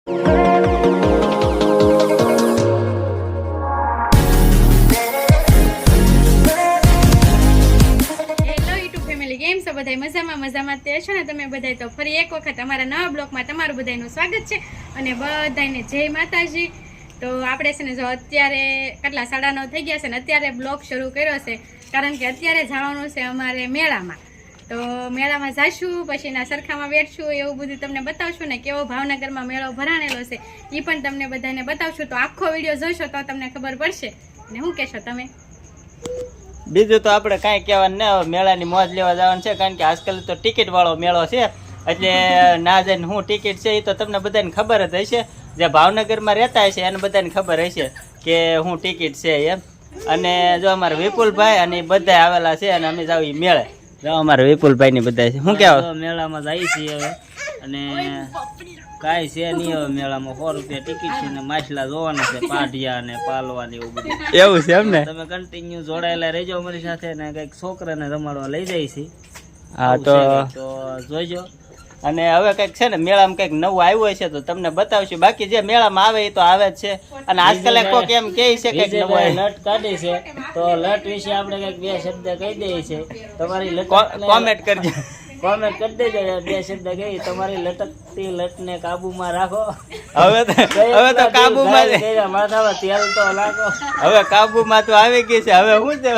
કેમ છો બધા? મજામાં તે છો ને તમે બધા? તો ફરી એક વખત અમારા નવા બ્લોગમાં તમારું બધાનું સ્વાગત છે અને બધાને જય માતાજી. તો આપણે છે ને જો અત્યારે કેટલા 9:30 થઈ ગયા છે ને અત્યારે બ્લોગ શરૂ કર્યો છે, કારણ કે અત્યારે જવાનું છે અમારે મેળામાં. તો મેળામાં જઈશું, પછી એના સરખામાં બેઠશું, એવું બધું તમને બતાવશું ને કેવો ભાવનગરમાં મેળો ભરાણેલો છે એ પણ તમને બધાને બતાવશું. તો આખો વિડીયો જોશો તો તમને ખબર પડશે. ને શું કહેશો તમે? બીજું તો આપણે કાંઈ કહેવાનું ને, મેળાની મોજ લેવા જવાનું છે, કારણ કે આજકાલ તો ટિકિટ વાળો મેળો છે, એટલે ના જઈને શું ટિકિટ છે એ તો તમને બધાને ખબર જ હશે. જે ભાવનગરમાં રહેતા હશે એને બધાને ખબર હશે કે શું ટિકિટ છે એમ. અને જો અમારા વિપુલભાઈ અને બધા આવેલા છે અને અમે જાવ મેળે. જો અમારા વિપુલભાઈ ની બધા છે. શું કહેવાય? મેળામાં જઈએ છીએ હવે, અને કાંઈ છે નહીં હવે મેળામાં. 100 રૂપિયા ટિકિટ છે ને માછલા જોવાના છે, પાઢિયા ને પાલવા ને એવું બધું. એવું છે એમ ને? તમે કન્ટિન્યુ જોડાયેલા રહેજો અમારી સાથે, ને કંઈક છોકરાને રમાડવા લઈ જાય છે. હા તો જોઈજો. અને હવે કંઈક છે ને મેળામાં કંઈક નવું આવ્યું હશે તો તમને બતાવશું. બાકી જે મેળામાં આવે એ તો આવે જ છે. અને આજકાલ કોક એમ કહે છે કે લટ કાઢી છે, તો લટ વિશે આપણે કંઈક 2 શબ્દ કહી દઈએ છે. તમારી કોમેન્ટ કરજો, કોમેન્ટ કરી દેજો. 2 શબ્દ કહી તમારી લટકતી લટને કાબુમાં રાખો. હવે તો કાબુમાં માથામાં તેલ તો લાગો. હવે કાબુમાં તો આવી ગઈ છે. હવે શું છે?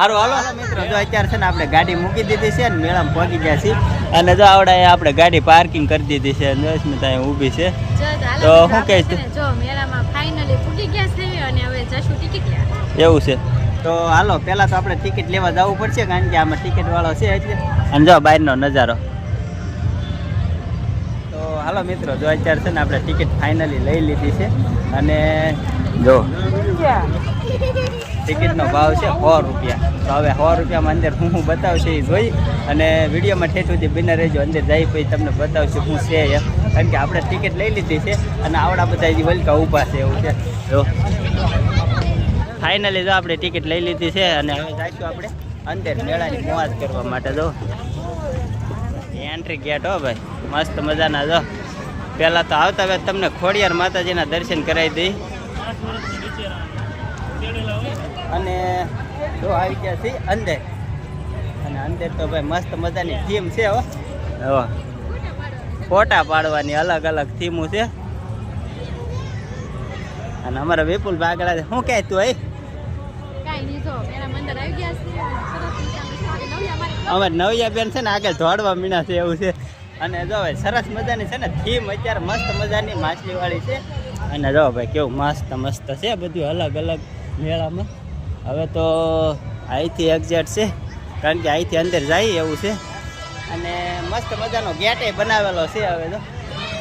હાલો મિત્રો, જો અત્યારે છે ને આપણે ગાડી મૂકી દીધી છે ને મેળામાં પહોંચી ગયા છીએ. અને જો આવડે આપણે ગાડી પાર્કિંગ કરી દીધી છે. સ્મિતા અહીં ઊભી છે. તો શું કહે છે? જો મેળામાં ફાઇનલી પૂગી ગયા છે અને હવે જશું ટિકિટ લેવા. એવું છે. તો હાલો, પહેલા તો આપણે ટિકિટ લેવા જવું પડશે, કારણ કે આમાં ટિકિટ વાળો છે એટલે. અને જો બહારનો નજારો. તો હાલો મિત્રો, જો અત્યારે છે ને આપણે ટિકિટ ફાઇનલી લઈ લીધી છે. અને જો ટિકિટનો ભાવ છે 100 રૂપિયા. તો હવે 100 રૂપિયામાં અંદર હું બતાવશે એ જોઈ, અને વિડીયોમાં ઠેઠ સુધી બિના રહેજો. અંદર જઈ પછી તમને બતાવશું શું છે એમ, કારણ કે આપણે ટિકિટ લઈ લીધી છે અને આવડા બધા જે વલકા ઊભા છે એવું છે. જો ફાઇનલી જો આપણે ટિકિટ લઈ લીધી છે અને હવે જઈશું આપણે અંદર મેળાની મોજ કરવા માટે. જો એન્ટ્રી ગેટ હો ભાઈ, મસ્ત મજાના. જો પહેલાં તો આવતા હવે તમને ખોડિયાર માતાજીના દર્શન કરાવી દઈ. અને જો આવી ગયા છે અંદર, અને અંદર તો ભાઈ મસ્ત મજાની થીમ છે. હો ફોટા પાડવાની અલગ અલગ થીમો છે. અને અમારા વિપુલભાઈ આગળ શું કહે તું? અમારે નવિયા બેન છે ને આગળ દોડવા મીણા છે એવું છે. અને જો ભાઈ સરસ મજાની છે ને થીમ અત્યારે મસ્ત મજાની માછલી વાળી છે. અને જો ભાઈ કેવું મસ્ત મસ્ત છે બધું અલગ અલગ મેળામાં. હવે તો અહીંથી એક્ઝેક્ટ છે, કારણ કે અહીંથી અંદર જાય એવું છે. અને મસ્ત મજાનો ગેટ બનાવેલો છે. હવે તો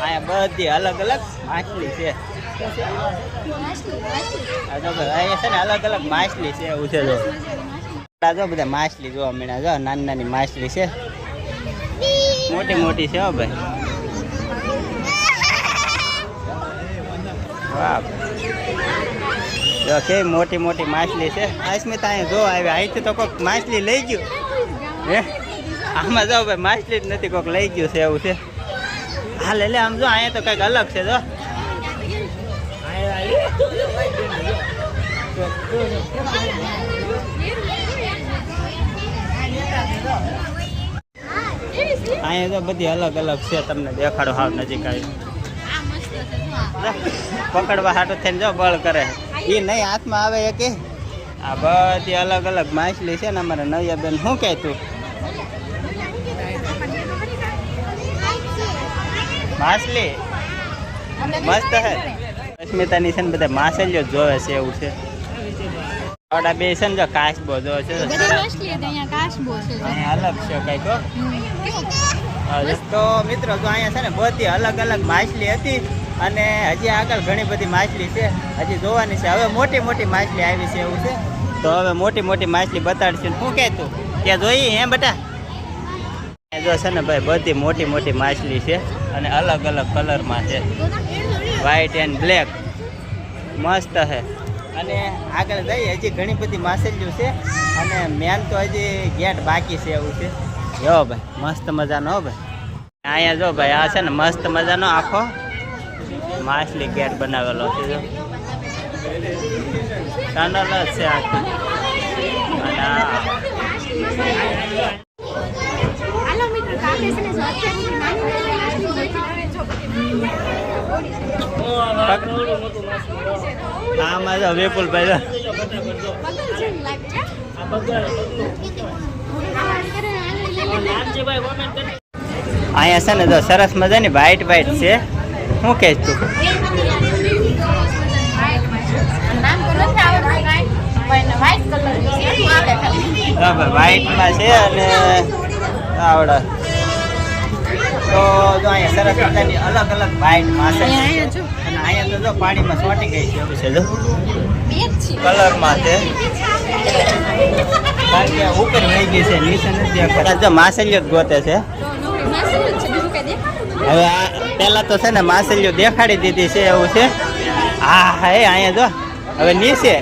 અહીંયા બધી અલગ અલગ માછલી છે. અહીંયા છે ને અલગ અલગ માછલી છે એવું છે. જો બધા માછલી જોવા મળ્યા. જો નાની નાની માછલી છે, મોટી મોટી છે. હો ભાઈ વાહ, જો કેવી મોટી મોટી માછલી છે. અસ્મિતા અહીંયા જો આવી, અહીંથી તો કોઈક માછલી લઈ ગયું હે. આમાં જો ભાઈ માછલી જ નથી, કોઈક લઈ ગયું છે એવું છે. હા લે આમ જો અહીંયા તો કંઈક અલગ છે. જો અહીંયા તો બધી અલગ અલગ છે. તમને દેખાડો હાવ નજીક આવી. પકડવા હાટું થઈને જો બળ કરે એ નહીં હાથમાં આવે એ કે. આ બધી અલગ અલગ માછલી છે ને. અમારા નવિયા બેન શું કહે તું? માછલી મસ્ત હે. અસ્મિતાની છે ને બધા માછલીઓ જોવે છે એવું છે. આવડા બે છે ને જો કાચબો જોવે છે. અલગ છે કઈક. તો મિત્રો જો અહીંયા છે ને બધી અલગ અલગ માછલી હતી, અને હજી આગળ ઘણી બધી માછલી છે હજી જોવાની છે. હવે મોટી મોટી માછલી આવી છે એવું છે. તો હવે મોટી મોટી માછલી બતાડશું. શું કહે તું? ત્યાં જોઈ હે બેટા? જો છે ને ભાઈ બધી મોટી મોટી માછલી છે, અને અલગ અલગ કલરમાં છે, વ્હાઈટ એન્ડ બ્લેક. મસ્ત છે. અને આગળ જઈએ હજી ઘણી બધી માછલીઓ છે, અને મેન તો હજી ગેટ બાકી છે એવું છે. જો ભાઈ મસ્ત મજાનો. હો ભાઈ અહીંયા જો ભાઈ આ છે ને મસ્ત મજાનો આખો માછલી ગેટ બનાવેલો છે જો ટનલ જ છે આખી અને હાલો મિત્રો કાલે છે ને આમાં જો વિપુલભાઈ અહીંયા છે ને જો સરસ મજાની વ્હાઈટ વ્હાઈટ છે શું કહેશ તું બરાબર વ્હાઈટમાં છે અને આવડે તો જો અહીંયા સરસ મજાની અલગ અલગ વ્હાઈટ માસે અને અહીંયા તો જો પાણીમાં સોટી ગઈ છે એવું છે જો કલરમાં છે કારણ કે ઉપર વહી ગઈ છે નીચે નથી દેખાતા જો માછલીઓ જ ગોતે છે હવે આ પેલા તો છે ને માછલીઓ દેખાડી દીધી છે એવું છે હા હે અહીંયા જો હવે નીચે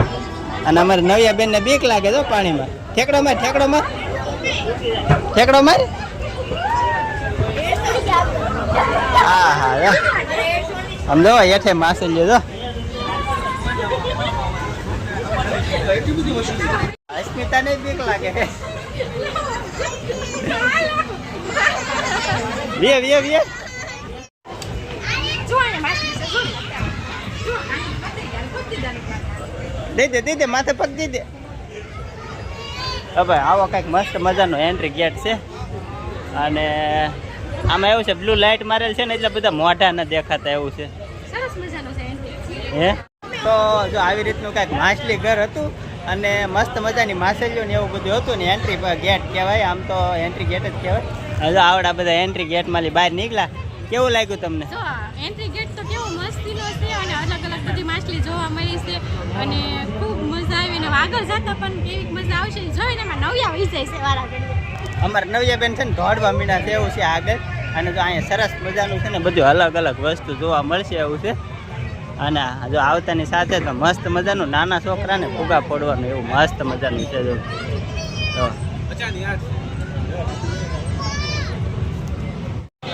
અને અમારે નવિયા બેન ને બીક લાગે જો પાણીમાં ઠેકડો માર હા હા આમ જો હેઠે માછલીઓ જો અસ્મિતા ને બીક લાગે વે દે દે માથે પગ દે દે ભાઈ આવો કઈક મસ્ત મજાનો એન્ટ્રી ગેટ છે અને આમાં એવું છે બ્લુ લાઇટ મારેલ છે ને એટલે બધા મોઢા ન દેખાતા એવું છે હે તો જો આવી રીતનું કઈક માછલી ઘર હતું અને મસ્ત મજાની માછલીઓ ને એવું બધું હતું ને એન્ટ્રી ગેટ કહેવાય આમ તો એન્ટ્રી ગેટ જ કહેવાય હજુ આવડા બધા એન્ટ્રી ગેટ માંથી બહાર નીકળ્યા કેવું લાગ્યું તમને એન્ટ્રી ગેટ તો કેવો મસ્તીનો છે અને અલગ અલગ બધી માછલી જોવા મળી છે અને ખૂબ મજા આવી ને આગળ જતા પણ કેવી મજા આવશે જોઈને એમાં નવિયા વહી જાય છે વારા ઘડીએ અમારે નવિયા બેન છે ને દોડવા મીના છે એવું છે આગળ અને જો અહીંયા સરસ મજાનું છે ને બધું અલગ અલગ વસ્તુ જોવા મળશે એવું છે અને જો આવતાની સાથે તો મસ્ત મજાનું નાના છોકરાને ફુગા ફોડવાનું એવું મસ્ત મજાનું છે જો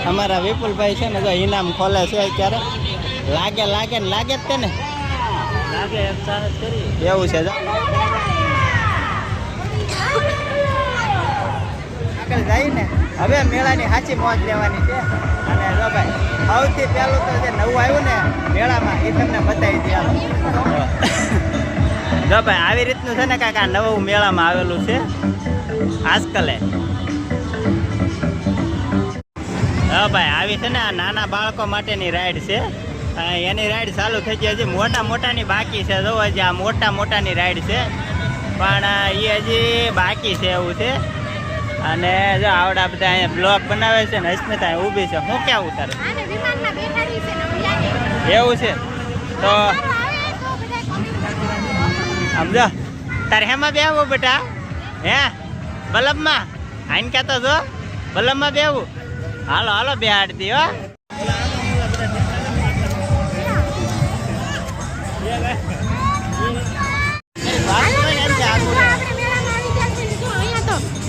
અમારા વિપુલભાઈ છે ને જો ઇનામ ખોલે છે અત્યારે લાગે ને લાગે જ તે ને એવું છે જો આગળ જાય ને હવે મેળાની સાચી મોજ લેવાની છે અને જો ભાઈ સૌથી પહેલું તો જે નવું આવ્યું ને મેળામાં એ તમને બતાવી દે જો ભાઈ આવી રીતનું છે ને કાંઈક આ નવું મેળામાં આવેલું છે આજકાલે હા ભાઈ આવી છે ને આ નાના બાળકો માટેની રાઈડ છે એની રાઈડ ચાલુ થઈ ગઈ હજી મોટાની બાકી છે જો હજી આ મોટાની રાઈડ છે પણ એ હજી બાકી છે એવું છે અને જો આવડા બધા અહીંયા બ્લોક બનાવે છે ને અસ્મિતા ઊભી છે હું કેવું તારે એવું છે તો સમજો તારે હેમાં બેવું બેટા હે બલ્લભમાં આઈને કહેતો જો બલ્લભમાં બેવું હાલો બેહાડતી હો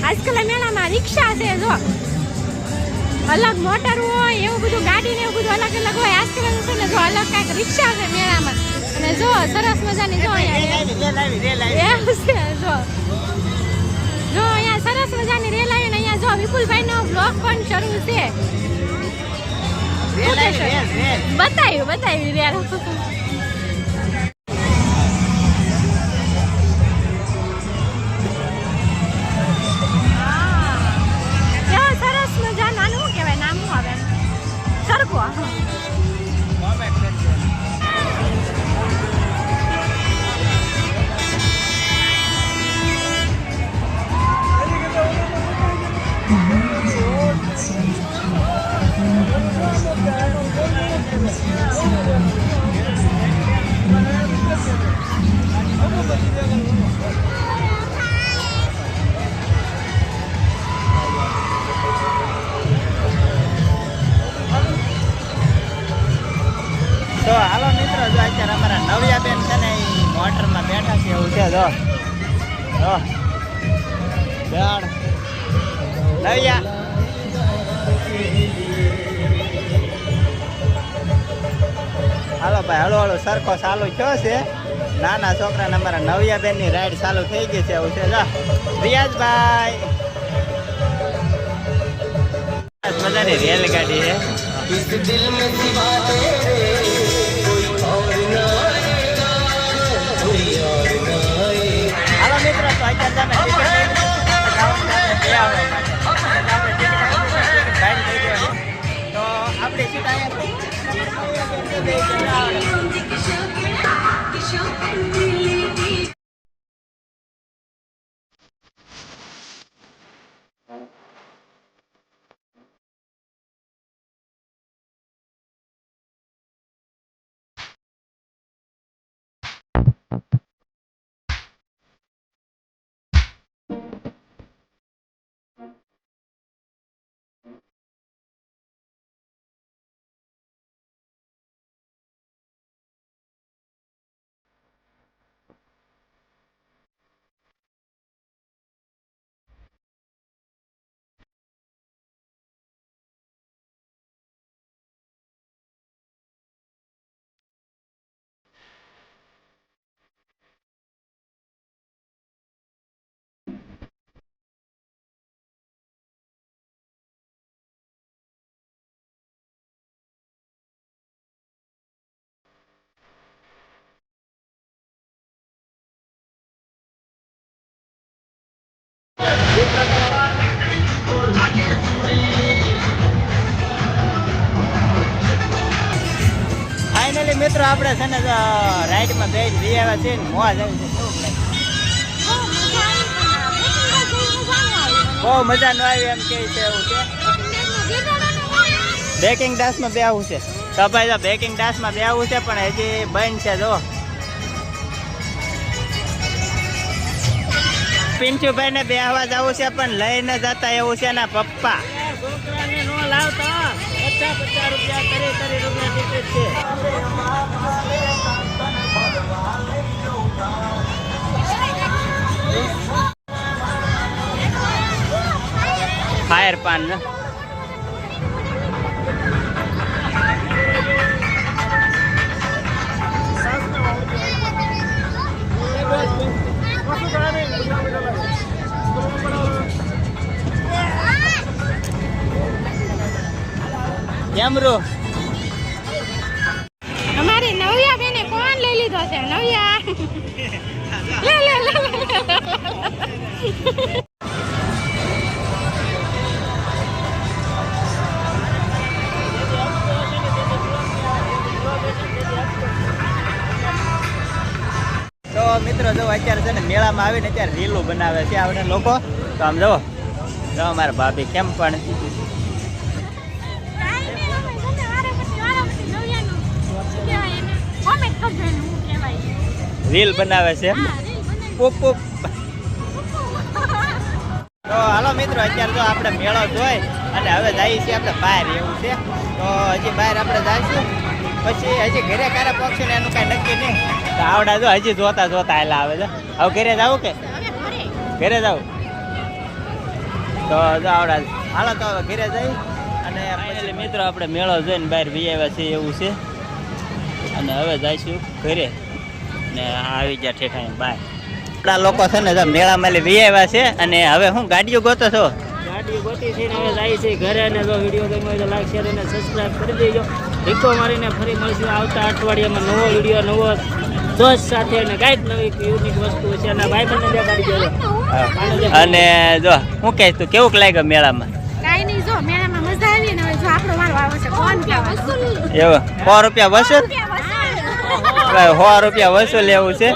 આજકાલ મેળામાં રિક્ષા છે જો અલગ મોટર હોય એવું બધું ગાડી ને એવું બધું અલગ અલગ હોય આજકાલ છે ને જો અલગ કાંઈક રિક્ષા છે મેળામાં અને જો સરસ મજાની જો અહીંયા સરસ મજાની રેલ આવી ને અહીંયા જો વિપુલભાઈ નો બ્લોગ પણ શરૂ છે બતાવ્યું રેલ તો હાલો મિત્રો જો અત્યારે અમારા નવિયા બેન છે ને એ મોટરમાં બેઠા છે એવું છે જો બેડ નવિયા હાલો ભાઈ હળો હળો સરખો ચાલુ થયો છે. નાના છોકરાને અમારા નવ્યાબેનની રાઈડ ચાલુ થઈ ગઈ છે. એવું છે જા રિયાઝભાઈ મજાની રેલગાડી છે. હાલો મિત્રો તો અત્યારે તમે તો આપણે સીટ ફાઇનલી મિત્રો આપણે છે ને રાઈડમાં બે જઈ આવ્યા છીએ ને મોજ આવી છે. બહુ મજા ન આવી એમ કે છે. એવું છે બેકિંગ ડાન્સમાં બે આવું છે તો ભાઈ તો બેકિંગ ડાન્સમાં બે આવું છે પણ હજી બંધ છે. જો પિન્ટુભાઈ ને બે આવા જવું છે પણ લઈને જતા એવું છે ના પપ્પા છોકરાને નો લાવતા 50 રૂપિયા કરી રૂપિયા ટિકિટ છે. ફાયર પાન ને કેમરો અમારી નવ્યા બેને કોણ લઈ લીધો છે? નવ્યા લે લે લે તો મિત્રો જો અત્યારે છે ને મેળામાં આવીને અત્યારે રીલું બનાવે છે આપણે લોકો. તો આમ જો અમારા ભાભી કેમ પણ રીલ બનાવે છે. પૂપ પૂપ. તો હાલો મિત્રો અત્યારે જો આપણે મેળો જોઈ અને હવે જઈએ છીએ આપણે બહાર. એવું છે તો હજી બહાર આપણે જઈશું પછી હજી ઘરે ક્યારે પહોંચશે ને એનું કાંઈ નક્કી નહીં. તો આવડા જો હજી જોતા જોતા એલા આવે છે. હવે ઘરે જવું કે ઘરે જવું તો જો આવડા હાલો તો હવે ઘરે જઈ અને ફાઇનલી મિત્રો આપણે મેળો જોઈને બહાર વી આવ્યા છીએ. એવું છે અને હવે જઈશું ઘરે ને આવી ગયા ઠેઠાણી બહાર. આપણા લોકો છે ને જો મેળામાં વી આવ્યા છે અને હવે હું ગાડીઓ ગોતો છો? ગાડીઓ ગોતી છે ને હવે જાય છે ઘરે. અને જો વિડીયો ગમ્યો હોય તો લાઈક શેર અને સબસ્ક્રાઈબ કરી દેજો. ઢીકો મારીને ફરી મળશું આવતા અઠવાડિયામાં નવો વિડીયો નવો જોશ સાથે અને કાંઈક નવી યુનિક વસ્તુ છે. અને ભાઈ બંને બે ગાડી જોડે અને જો હું કહે તું કેવું લાગ્યું મેળામાં? કાઈ નહીં, જો મેળામાં મજા આવી ને હવે જો આપણો વારો આવે છે કોણ વસૂલ એવું 100 રૂપિયા વસૂલ? 100 રૂપિયા વસૂલ એવું છે.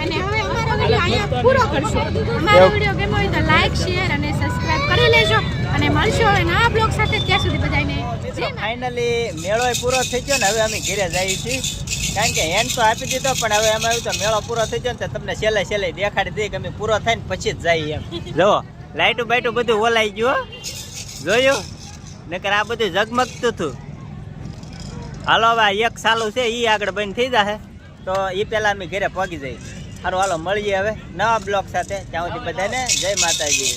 અને હવે અમારો વિડીયો અહીંયા પૂરો કરશું. અમારો વિડીયો ગમ્યો હોય તો લાઈક શેર અને સબસ્ક્રાઇબ કરી લેજો અને મળશું હવે નવા બ્લોગ સાથે. ત્યાં સુધી બધાને ફાઇનલી મેળો પૂરો થઈ ગયો ને હવે અમે ઘરે જઈએ છીએ. કારણ કે હેન્ડ તો આપી દીધો પણ હવે એમાં એવું તો મેળો પૂરો થઈ ગયો ને તો તમને છેલ્લે દેખાડી દઈએ કે અમે પૂરો થાય ને પછી જ જઈએ એમ. જો લાઈટું બાઈટું બધું ઓલાઈ ગયું જોયું નકર આ બધું ઝગમગતું હતું. હાલો હવે એક સાલું છે એ આગળ બંધ થઈ જશે તો એ પહેલાં અમે ઘરે પહોંચી જઈએ. સારું હાલો મળીએ હવે નવા બ્લોગ સાથે. ત્યાં સુધી બધાને જય માતાજી.